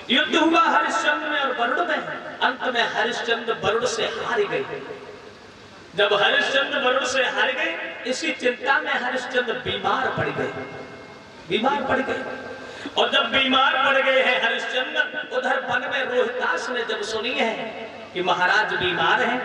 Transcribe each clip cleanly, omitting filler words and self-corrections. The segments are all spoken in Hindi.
युद्ध हुआ हरिश्चंद्र में और वरुण में। अंत में हरिश्चंद्र वरुण से हार गए। जब हरिश्चंद्र वरुण से हार गए, इसी चिंता में हरिश्चंद्र बीमार पड़ गए। और जब बीमार पड़ गए हैं हरिश्चंद्र, उधर वन में रोहितास ने जब सुनी है कि महाराज बीमार हैं,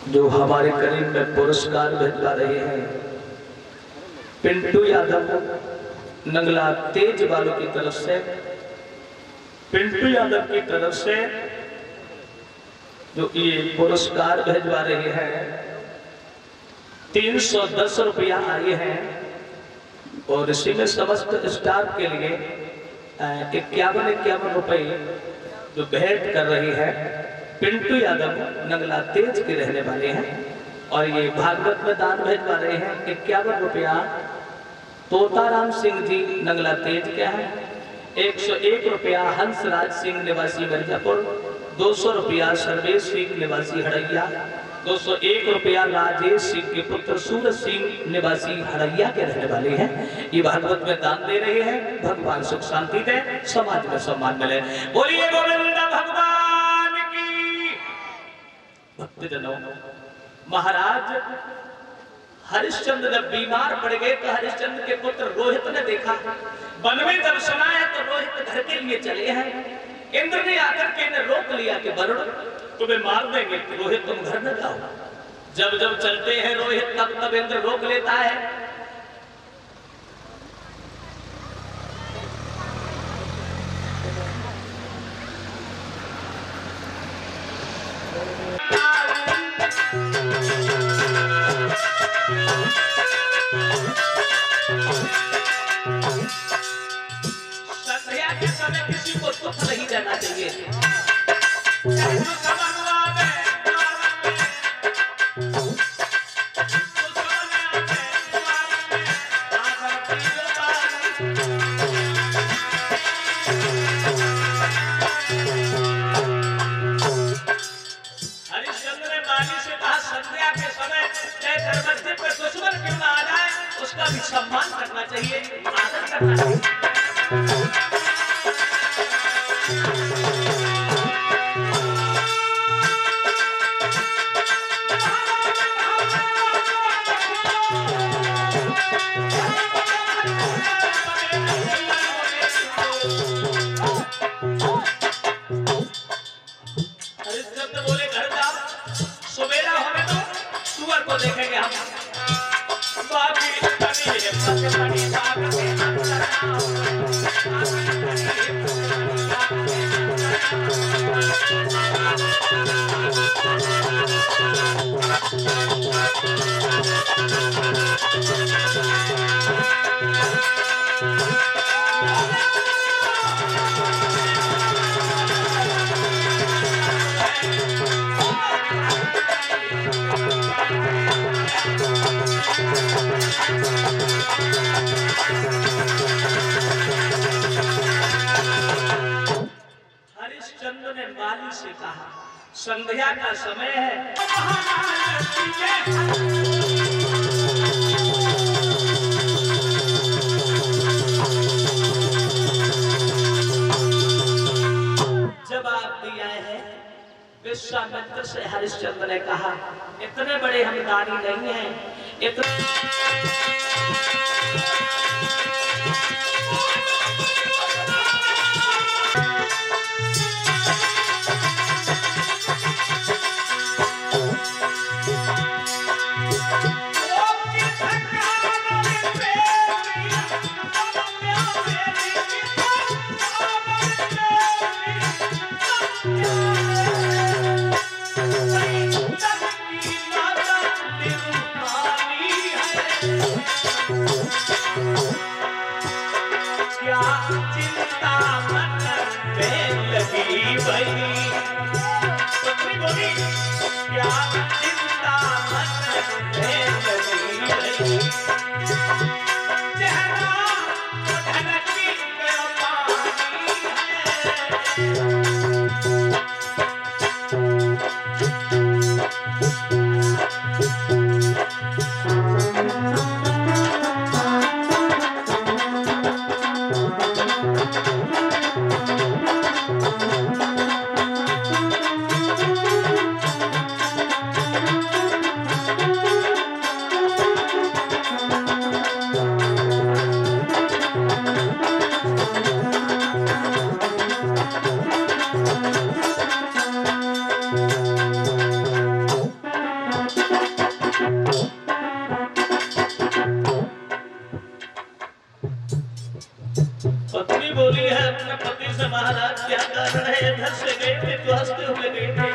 जो हमारे करीब में पुरस्कार भेजवा रहे हैं पिंटू यादव नंगला तेज वालों की तरफ से, पिंटू यादव की तरफ से जो ये पुरस्कार भेजवा रहे हैं 310 रुपया आए हैं। और इसी में समस्त स्टाफ के लिए 51 रुपए जो भेंट कर रही है पिंटू यादव नंगला तेज के रहने वाले हैं। और ये भागवत में दान भेजवा रहे हैं 51 रुपया तोताराम सिंह जी नंगला तेज के हैं, 101 रुपया हंसराज सिंह निवासी मिर्जापुर, 200 रुपया सर्वेश सिंह निवासी हड़ैया, 201 रुपया राजेश सिंह के पुत्र सूरज सिंह निवासी हड़ैया के रहने वाले हैं। ये भागवत में दान दे रहे हैं। भगवान सुख शांति दे, समाज में सम्मान मिले। बोलिए गोविंद भगवान की। भक्तजनों, महाराज हरिश्चंद्र जब बीमार पड़ गए तो हरिश्चंद्र के पुत्र रोहित ने देखा, वन में जब सुना है तो रोहित घर के लिए चले हैं। इंद्र ने आकर के इन्हें रोक लिया कि वरुण तुम्हें मार देंगे, रोहित तुम घर न जाओ। जब जब चलते हैं रोहित तब तब इंद्र रोक लेता है। संध्या के समय किसी को दुख नहीं देना चाहिए। उसका भी सम्मान करना चाहिए, आदर करना चाहिए। हरिश्चंद्र बोले घर जाओ, सवेरा होने दो, सुअर को देखेंगे हम। हरिश्चंद्र ने माली से कहा, संध्या का समय है, जवाब दिया है। विश्वामित्र से हरिश्चंद्र ने कहा, इतने बड़े हम दानी नहीं हैं, रुक्मिणी बोली है अपने पति से, महाराज क्या कारण है, इधर से गए थे तो हंसते हुए गए थे।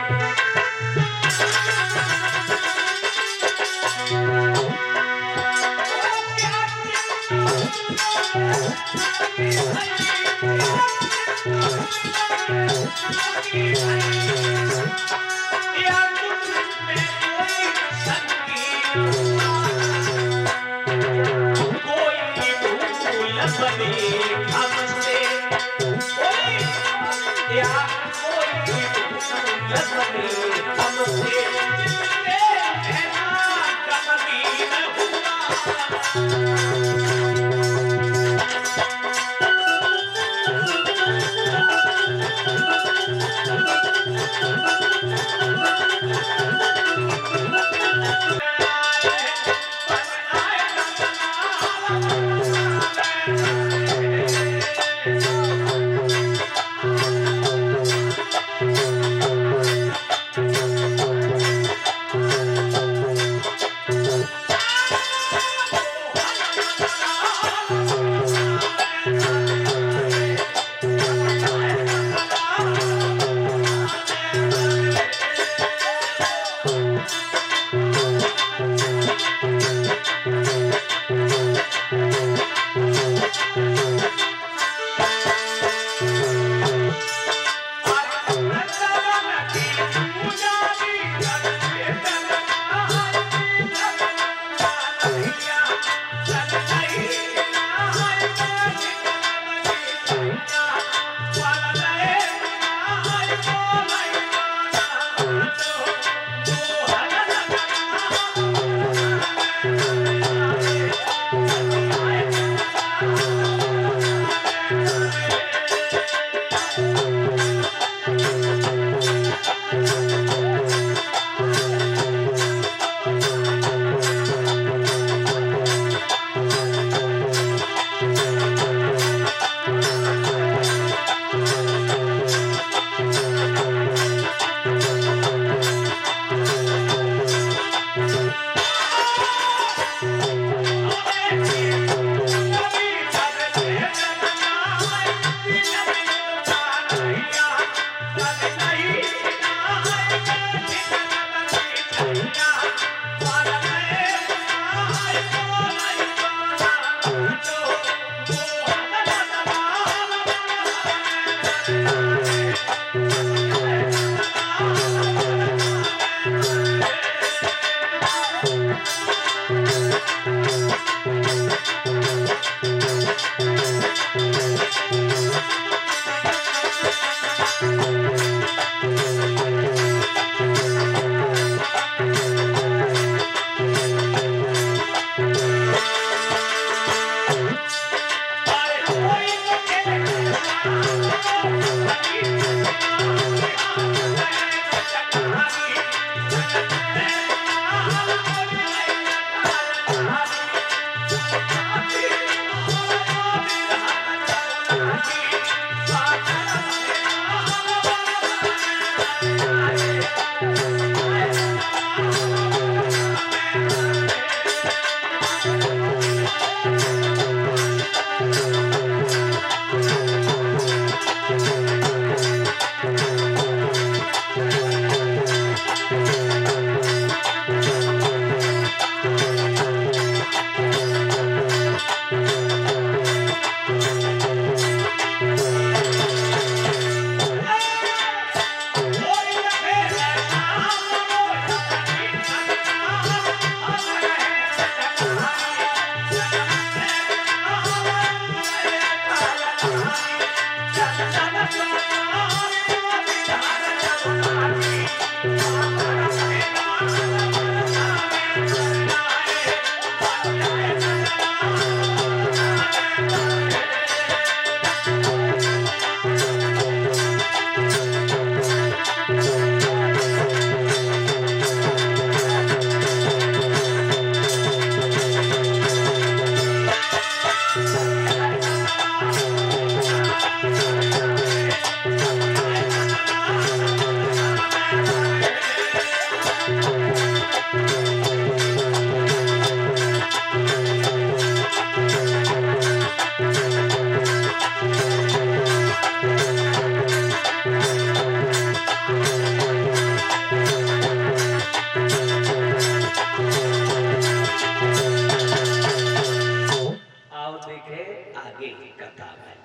देखे आगे की कथा में।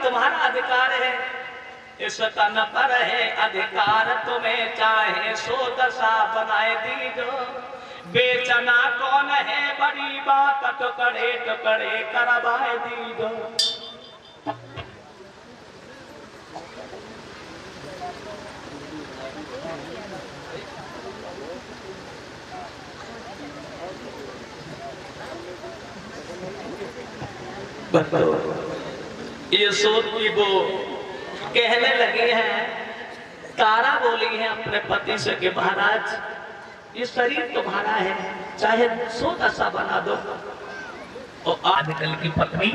तुम्हारा अधिकार है, इस तन पर है अधिकार, तुम्हें चाहे सो दशा बनाए दीजो। बेचना कौन है बड़ी बात, टुकड़े टुकड़े करवाए दीजो। ये सोच की वो कहने लगी है, तारा बोली है अपने पति से कि महाराज ये शरीर तुम्हारा है, चाहे सो दशा बना दो। और आजकल की पत्नी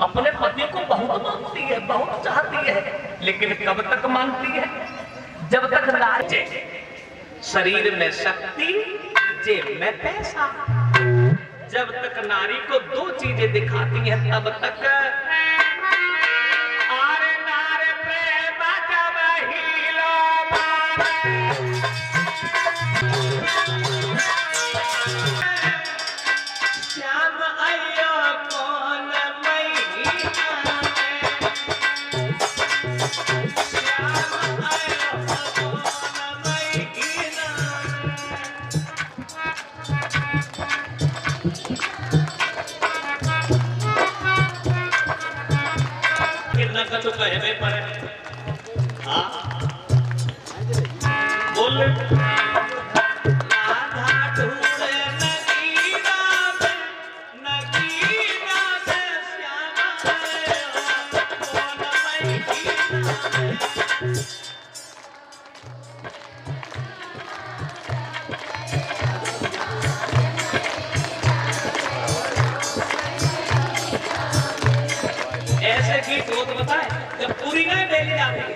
अपने पति को बहुत मानती है, बहुत चाहती है, लेकिन कब तक मानती है? जब तक नारी शरीर में शक्ति, जेब में पैसा। जब तक नारी को दो चीजें दिखाती है तब तक आरे नारे प्रेम जब हीलो श्याम आयो कौन महीना श्याम आयो कौन महीना। तो कहने पर हाँ बोल राधा ढूंढे नगीना में, नगीना में श्यामा कौन महीना। ऐसे गीत हो तो बताए जब पूरी नहीं बेली जाती है।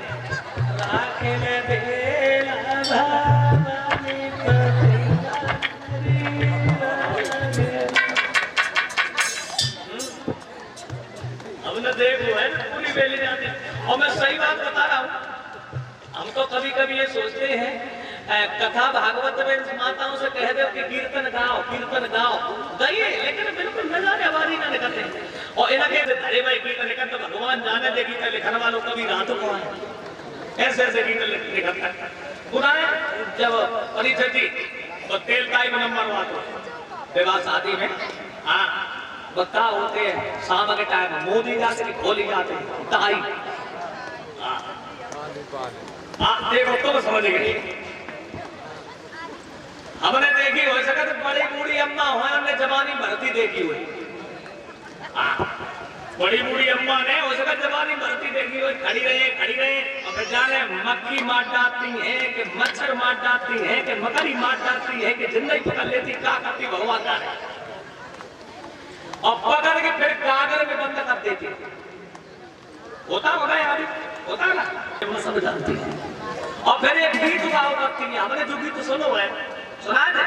राखे में बेला भावनी हमने देखो है ना पूरी बेली जाती है। और मैं सही बात बता रहा हूँ, हम तो कभी कभी ये सोचते हैं कथा भागवत में माताओं से कह दे कि कीर्तन गाओ गाइए, लेकिन बिल्कुल नजारे आवाज ही ना निकलते। और इनके अरे भाई गीत निकल तो भगवान जाने दे गीत लिखने वालों कभी रात को है ऐसे ऐसे गीत निकलता है। पुराने जब परिचय जी तो तेल का ही नंबर हुआ तो विवाह शादी में हाँ बता होते हैं शाम के टाइम मोदी जाते कि खोली जाते ताई हाँ देखो तो समझ गए। हमने देखी हो सके तो बड़ी बूढ़ी अम्मा हो, हमने जवानी भरती देखी हुई। बड़ी बूढ़ी अम्मा ने हो सके जवानी भरती देखी हुई, खड़ी रहे और फिर जाने मक्खी मार डालती है कि मच्छर मार डालती है कि मकड़ी मार डालती है कि जिंदगी पकड़ लेती, क्या करती भगवान जाने। और पकड़ के फिर कागज में बंद कर देती। होता होगा यार, होता ना सब जानती है। और फिर एक गीत गाओ करती है, हमने जो गीत सुनो है सुना दे।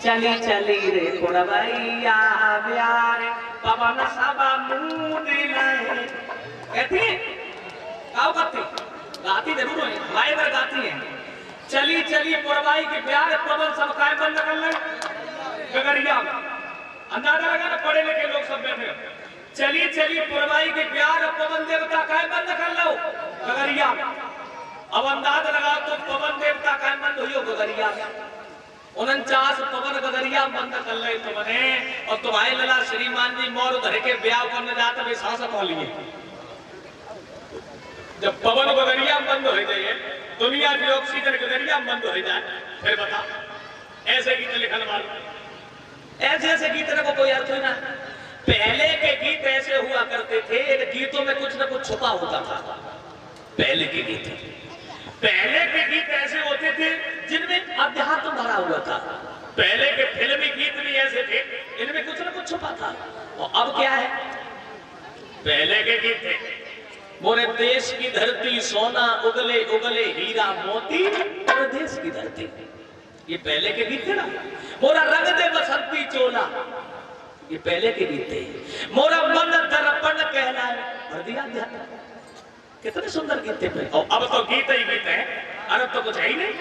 चली चली रे कोड़वैया प्यारे पवन सबा मुंह दिलाए, कहती है गाओ करती गाती जरूर है, हमारे इधर गाती है। चली चली पुरवाई के प्यार पवन सब काय बंद कर ले गगरिया, अंदाजा लगा ना पढ़े लिखे लोग सब बैठे। चली चली पुरवाई के प्यार पवन देवता काय बंद कर लो गगरिया। अब अंदाज लगा तो पवन देवता काय बंद हुई गगरिया, 49 पवन गगरिया बंद कर ले तुमने। और तुम्हारे लला श्रीमान जी मोर धरे के ब्याह करने जाते वे शासक हो लिए। जब पवन गगरिया बंद हो जाए, दुनिया की ऑक्सीजन गगरिया बंद हो जाए, फिर बता ऐसे गीत लिखने वाले ऐसे ऐसे गीत को कोई अर्थ ही ना। पहले के गीत ऐसे हुआ करते थे, गीतों में कुछ न कुछ छुपा होता था। पहले के गीत ऐसे होते थे जिनमें अध्यात्म भरा हुआ था। पहले के फिल्मी गीत भी ऐसे थे, इनमें कुछ न कुछ छुपा था। और अब क्या है, पहले के गीत थे मोरे देश की धरती सोना उगले उगले हीरा मोती परदेश की धरती, ये पहले के गीत थे ना। मोरा रंग दे बसंती चोला, ये पहले के गीत थे। मोरा मन दर्पण कहलाए भर दिया ध्यान, कितने सुंदर गीत थे। और अब तो गीत ही गीत है, अरब तो कुछ है ही नहीं।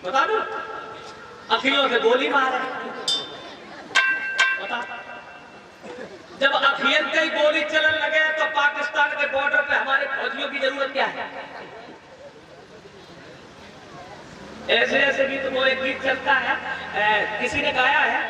बता दो अखिलों से गोली मारे, बता जब अखियन कई गोली चलन लगे तो पाकिस्तान के बॉर्डर पे हमारे फौजियों की जरूरत क्या है? ऐसे ऐसे भी तो वो एक गीत चलता है, किसी ने गाया है,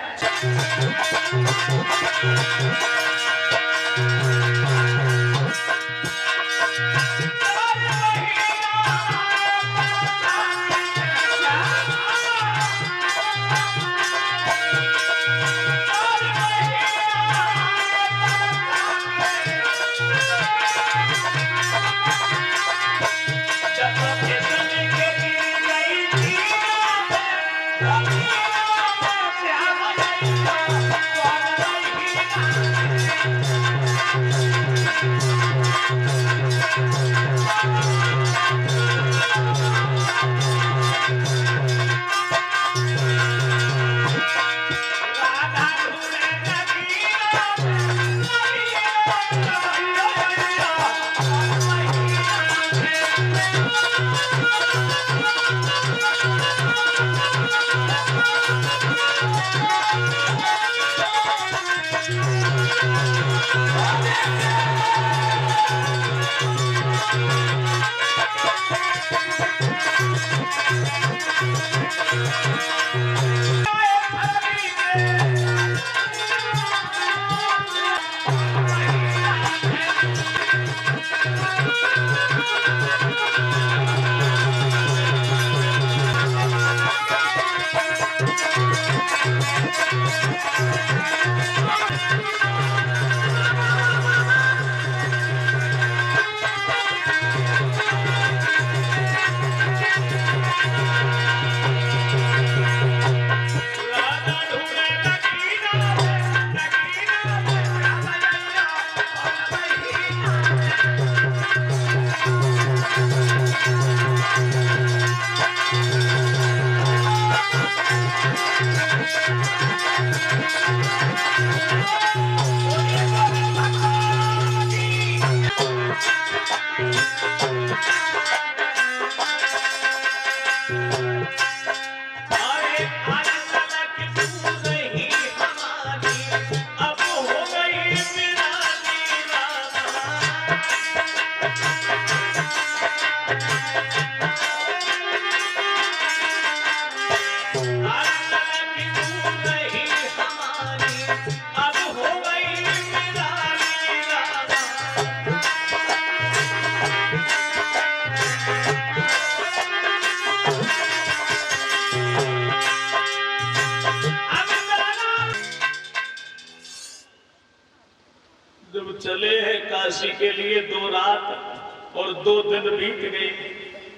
चले हैं काशी के लिए 2 रात और 2 दिन बीत गए।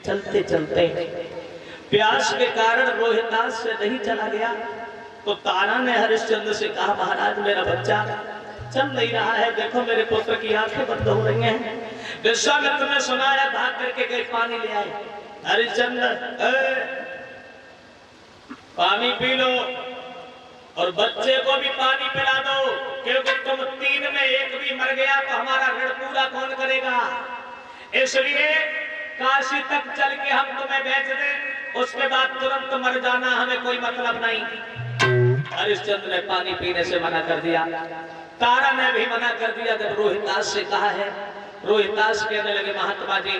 चलते चलते प्यास के कारण रोहितास से नहीं चला गया तो तारा ने हरिश्चंद्र से कहा, महाराज मेरा बच्चा चल नहीं रहा है, देखो मेरे पुत्र की आंखें बंद हो रही हैं। विश्वामित्र ने सुनाया, भाग करके गए पानी ले आए। हरिश्चंद्र पानी पी लो और बच्चे को भी पानी पिला दो, क्योंकि तुम 3 में 1 भी मर गया तो हमारा ऋण पूरा कौन करेगा? इसलिए काशी तक चल के हम तुम्हें बेच दें, उसके बाद तुरंत मर जाना, हमें कोई मतलब नहीं। हरिश्चंद्र ने पानी पीने से मना कर दिया, तारा ने भी मना कर दिया। जब रोहितास से कहा है, रोहितास कहने लगे, महात्मा जी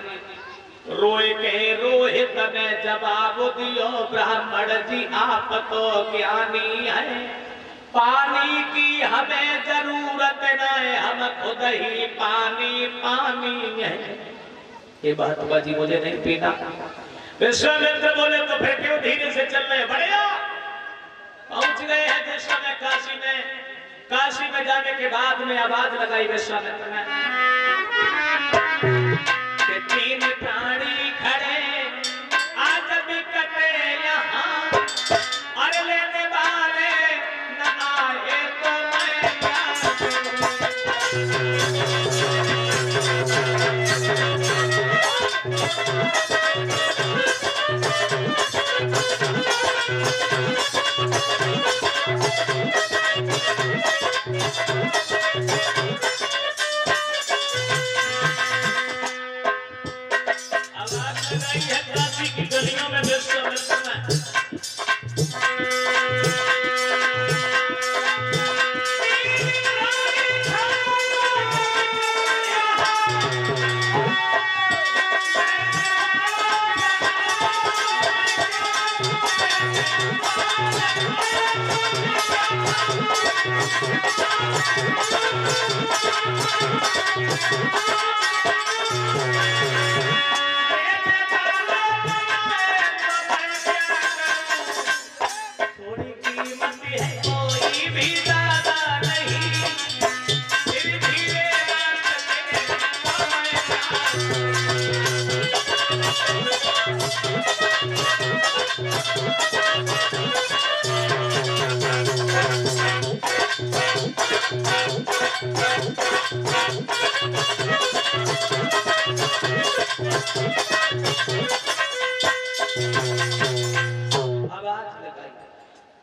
रोए के रोहित ने जवाब दियो, ब्राह्मण जी आप तो ज्ञानी है, पानी की हमें जरूरत नहीं, हम खुद ही पानी पानी है। ये महात्मा जी मुझे नहीं पीना। विश्वामित्र बोले, तो फिर क्यों धीरे से चल रहे? बढ़िया पहुंच गए हैं जिस समय काशी में। काशी में जाने के बाद में आवाज लगाई विश्वामित्र ने, 3 प्राणी खड़े आज बिकते यहाँ, और लेने वाले न आए तो मैं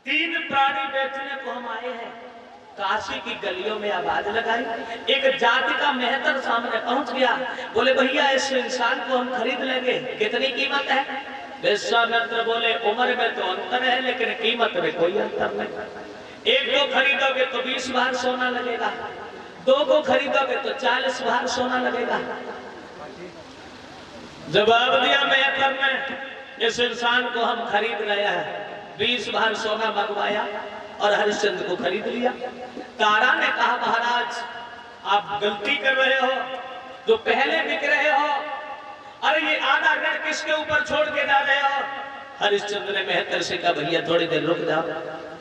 तीन प्राणी बेचने को हम आए हैं। काशी की गलियों में आवाज लगाई, एक जाति का मेहतर सामने पहुंच गया। बोले भैया इस इंसान को हम खरीद लेंगे, कितनी कीमत है? विश्वामित्र बोले उम्र में तो अंतर है लेकिन कीमत में कोई अंतर नहीं। एक को खरीदोगे तो 20 भार सोना लगेगा, दो को खरीदोगे तो 40 भार सोना लगेगा। जवाब दिया मेहतर ने, इस इंसान को हम खरीद रहे हैं। 20 भार सोना मंगवाया और हरिश्चंद्र को खरीद लिया। तारा ने कहा महाराज आप गलती कर रहे हो, जो पहले बिक रहे हो, अरे ये आधा ऋण किसके ऊपर छोड़ के जा रहे हो? हरिश्चंद्र ने मेहतर से कहा भैया थोड़ी देर रुक जाओ,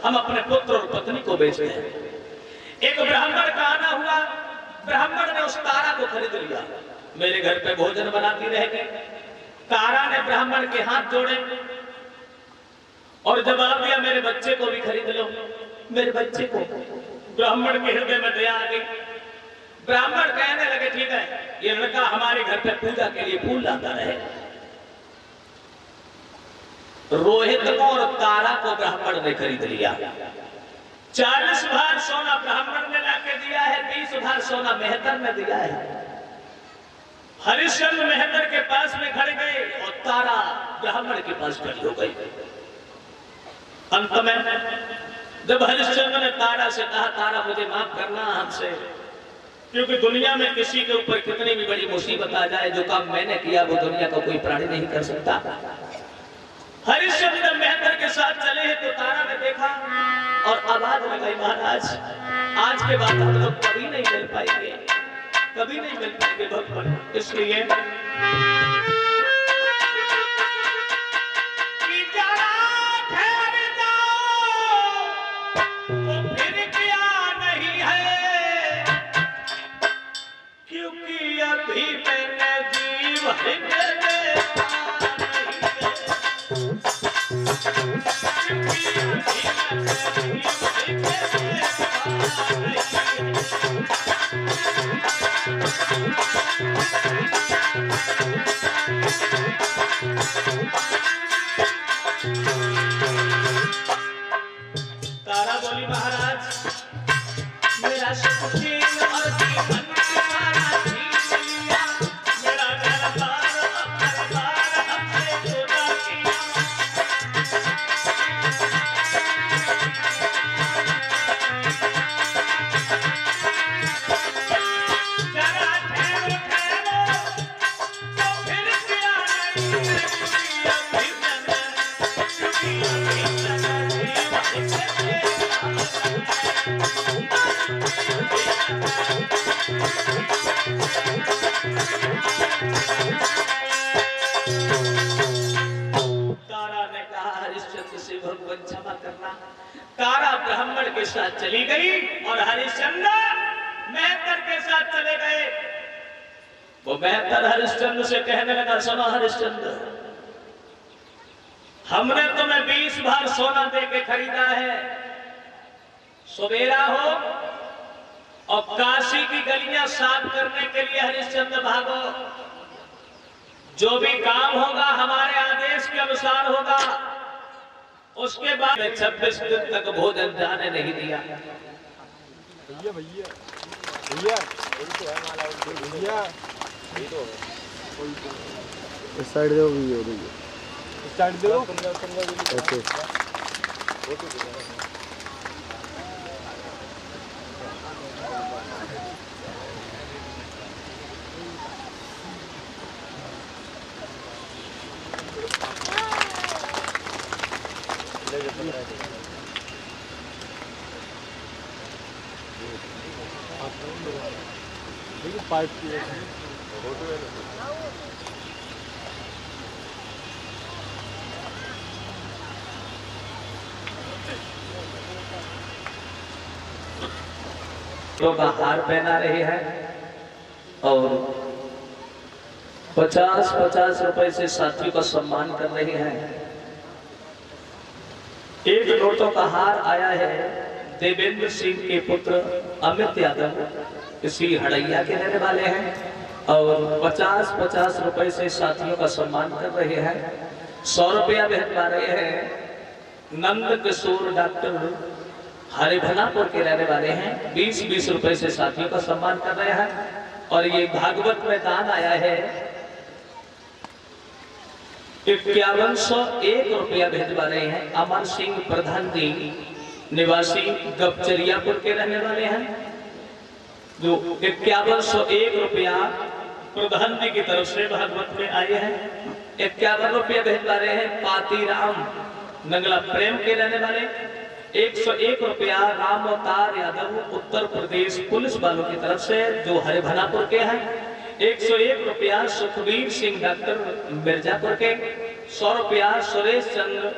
हम अपने पुत्र और पत्नी को बेचते हैं। एक ब्राह्मण का आना हुआ, ब्राह्मण ने उस तारा को खरीद लिया। मेरे घर पे भोजन बनाती रहेगी। तारा ने ब्राह्मण के हाथ जोड़े और जवाब दिया मेरे बच्चे को भी खरीद लो, मेरे बच्चे को। ब्राह्मण के हृदय में दया आ गई। ब्राह्मण कहने लगे ठीक है, ये लड़का हमारे घर पे पूजा के लिए फूल लाता रहे। रोहित को और तारा को ब्राह्मण ने खरीद लिया। 40 भार सोना ब्राह्मण ने लाके दिया है, 20 भार सोना मेहतर ने दिया है। हरिश्चंद्र मेहतर के पास में खड़े गए और तारा ब्राह्मण के पास खड़ी हो गई। अंत में जब हरिश्चंद्र ने तारा से कहा तारा मुझे माफ करना हमसे, क्योंकि दुनिया में किसी के ऊपर कितनी भी बड़ी मुसीबत आ जाए, जो काम मैंने किया वो दुनिया का कोई प्राणी नहीं कर सकता। हरिश्चंद्र मेहतर के साथ चले हैं तो तारा ने देखा और आवाज लगाई महाराज आज के बाद हम लोग कभी नहीं मिल पाएंगे, कभी नहीं मिल पाएंगे भगवान। इसलिए तारा बोली महाराज मेरा शक्ति और जीवन तुम्हारा छीन लिया, मेरा घर बार हमसे जुदा किया। जरा ठहरो ठहरो तो फिर क्या नहीं भगवान क्षमा करना। तारा ब्राह्मण के साथ चली गई और हरिश्चंद्र मेहतर के साथ चले गए। वो मेहतर हरिश्चंद्र से कहने लगा सुनो हरिश्चंद्र, हमने तुम्हें 20 भार सोना दे के खरीदा है। सवेरा हो और काशी की गलियां साफ करने के लिए हरिश्चंद्र भागो। जो भी काम होगा हमारे आदेश के अनुसार होगा। उसके बाद 26 दिन तक भोजन जाने नहीं दिया। भैया भैया भैया भैया इस साइड दो भैया, इस साइड दो। ओके देखिए पाइप की तो का हार पहना रही है और 50-50 रुपए से साथियों का सम्मान कर रही है। एक नोटों का हार आया है देवेंद्र सिंह के पुत्र अमित यादव, इसी हड़ैया के रहने वाले हैं और 50-50 रुपए से साथियों का सम्मान कर रहे हैं। 100 रुपया भेजवा रहे हैं नंद किशोर डॉक्टर हरिभनापुर के रहने वाले हैं। 20-20 रुपए से साथियों का सम्मान कर रहे हैं। और ये भागवत में दान आया है 5101 रुपया भेजवा रहे हैं अमर सिंह प्रधान जी, निवासी गपचरियापुर के रहने वाले हैं, जो 5101 रुपया प्रधान जी की तरफ से भागवत में आए हैं। 51 रुपया भेजवा रहे हैं पातीराम नंगला प्रेम के रहने वाले। 101 रुपया राम अवतार यादव उत्तर प्रदेश पुलिस वालों की तरफ से जो हरिभनापुर के हैं। 101 रुपया सुखबीर सिंह डॉक्टर मिर्जापुर के। 100 रुपया सुरेश चंद्र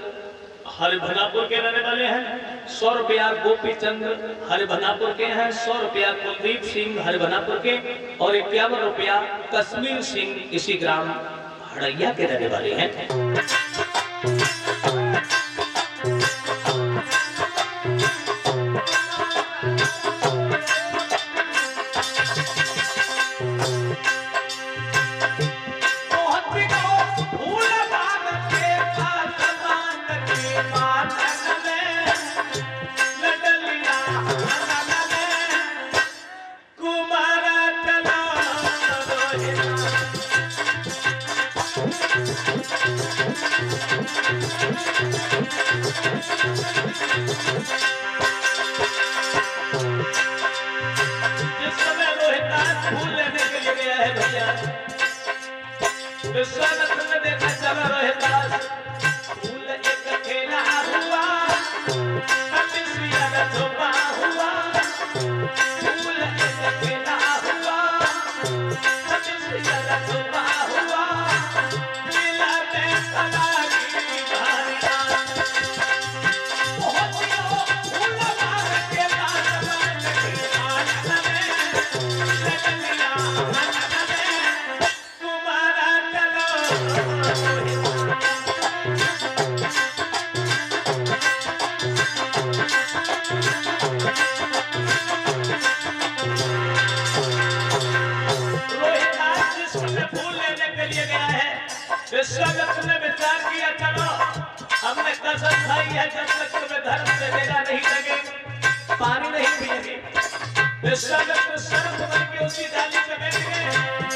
हरिभनापुर के रहने वाले हैं। 100 रुपया गोपी चंद्र हरिभनापुर के हैं। 100 रुपया कुलदीप सिंह हरिभनापुर के और 51 रुपया कश्मीर सिंह इसी ग्राम हड़ैया के रहने वाले हैं। विश्वगत ने विचार किया चलो हमने कसम खाई है जब तक तुम्हें धर्म से मेला नहीं लगे पानी नहीं पिएंगे। विश्वगत शर्त बन के उसी डाली पे बैठ गए।